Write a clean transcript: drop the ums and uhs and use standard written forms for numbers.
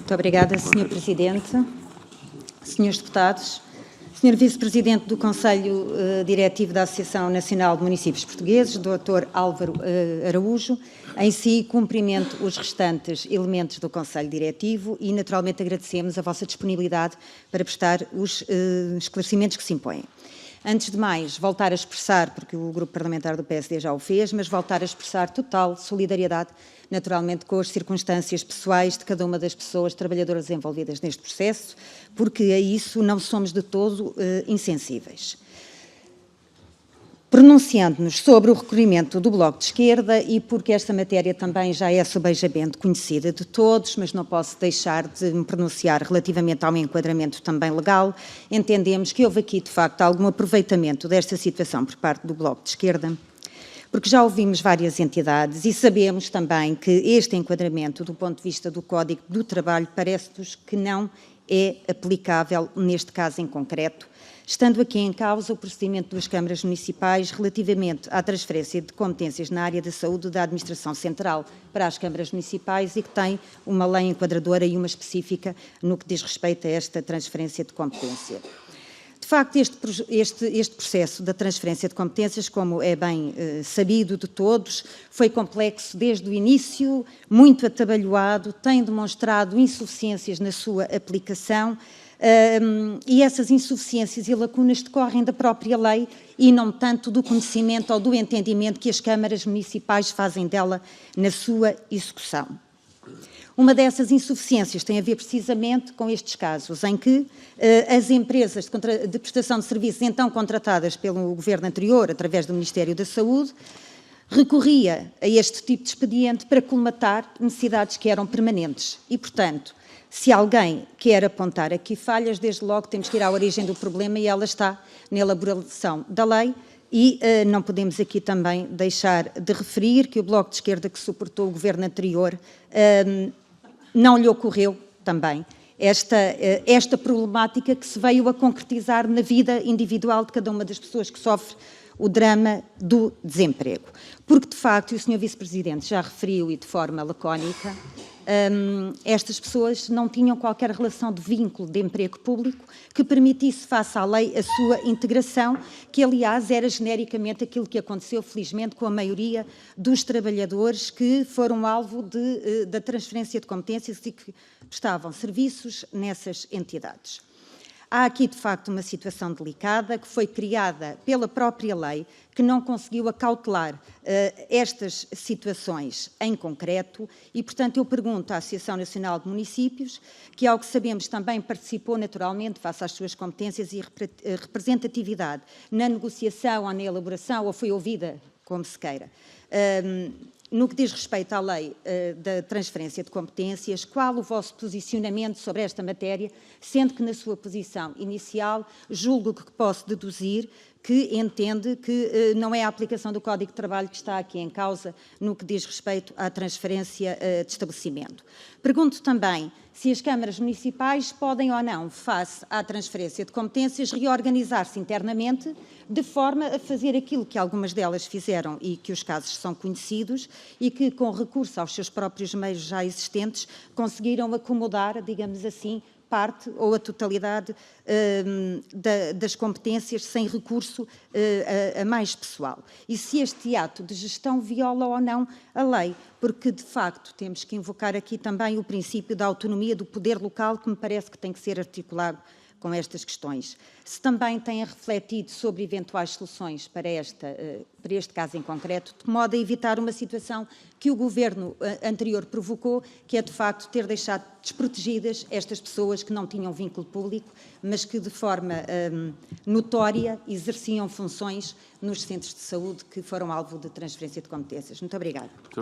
Muito obrigada, Sr. Presidente. Senhores deputados, Sr. Vice-Presidente do Conselho Diretivo da Associação Nacional de Municípios Portugueses, Dr. Álvaro Araújo, em si cumprimento os restantes elementos do Conselho Diretivo e, naturalmente, agradecemos a vossa disponibilidade para prestar os esclarecimentos que se impõem. Antes de mais, voltar a expressar, porque o Grupo Parlamentar do PSD já o fez, mas voltar a expressar total solidariedade, naturalmente, com as circunstâncias pessoais de cada uma das pessoas trabalhadoras envolvidas neste processo, porque a isso não somos de todo insensíveis. Pronunciando-nos sobre o recolhimento do Bloco de Esquerda e porque esta matéria também já é subejamente conhecida de todos, mas não posso deixar de me pronunciar relativamente ao enquadramento também legal, entendemos que houve aqui, de facto, algum aproveitamento desta situação por parte do Bloco de Esquerda, porque já ouvimos várias entidades e sabemos também que este enquadramento, do ponto de vista do Código do Trabalho, parece-nos que não é aplicável neste caso em concreto, estando aqui em causa o procedimento das câmaras municipais relativamente à transferência de competências na área da saúde da Administração Central para as câmaras municipais e que tem uma lei enquadradora e uma específica no que diz respeito a esta transferência de competência. De facto, este processo da transferência de competências, como é bem sabido de todos, foi complexo desde o início, muito atabalhoado, tem demonstrado insuficiências na sua aplicação, e essas insuficiências e lacunas decorrem da própria lei e não tanto do conhecimento ou do entendimento que as câmaras municipais fazem dela na sua execução. Uma dessas insuficiências tem a ver precisamente com estes casos, em que as empresas de prestação de serviços, então contratadas pelo governo anterior, através do Ministério da Saúde, recorria a este tipo de expediente para colmatar necessidades que eram permanentes e, portanto, se alguém quer apontar aqui falhas, desde logo temos que ir à origem do problema e ela está na elaboração da lei e não podemos aqui também deixar de referir que o Bloco de Esquerda que suportou o governo anterior não lhe ocorreu também esta problemática que se veio a concretizar na vida individual de cada uma das pessoas que sofre o drama do desemprego. Porque, de facto, e o Sr. Vice-Presidente já referiu e de forma lacónica, estas pessoas não tinham qualquer relação de vínculo de emprego público que permitisse, face à lei, a sua integração, que, aliás, era genericamente aquilo que aconteceu, felizmente, com a maioria dos trabalhadores que foram alvo da transferência de competências e que prestavam serviços nessas entidades. Há aqui, de facto, uma situação delicada que foi criada pela própria lei, que não conseguiu acautelar estas situações em concreto e, portanto, eu pergunto à Associação Nacional de Municípios, que, ao que sabemos, também participou naturalmente, face às suas competências e representatividade, na negociação ou na elaboração, ou foi ouvida, como se queira, no que diz respeito à lei da transferência de competências, qual o vosso posicionamento sobre esta matéria, sendo que na sua posição inicial julgo que posso deduzir que entende que não é a aplicação do Código de Trabalho que está aqui em causa no que diz respeito à transferência de estabelecimento. Pergunto também se as câmaras municipais podem ou não, face à transferência de competências, reorganizar-se internamente de forma a fazer aquilo que algumas delas fizeram e que os casos são conhecidos e que, com recurso aos seus próprios meios já existentes, conseguiram acomodar, digamos assim, parte ou a totalidade das competências sem recurso a mais pessoal. E se este ato de gestão viola ou não a lei, porque, de facto, temos que invocar aqui também o princípio da autonomia do poder local, que me parece que tem que ser articulado com estas questões. Se também têm refletido sobre eventuais soluções para este caso em concreto, de modo a evitar uma situação que o governo anterior provocou, que é, de facto, ter deixado desprotegidas estas pessoas que não tinham vínculo público, mas que, de forma notória, exerciam funções nos centros de saúde que foram alvo de transferência de competências. Muito obrigada.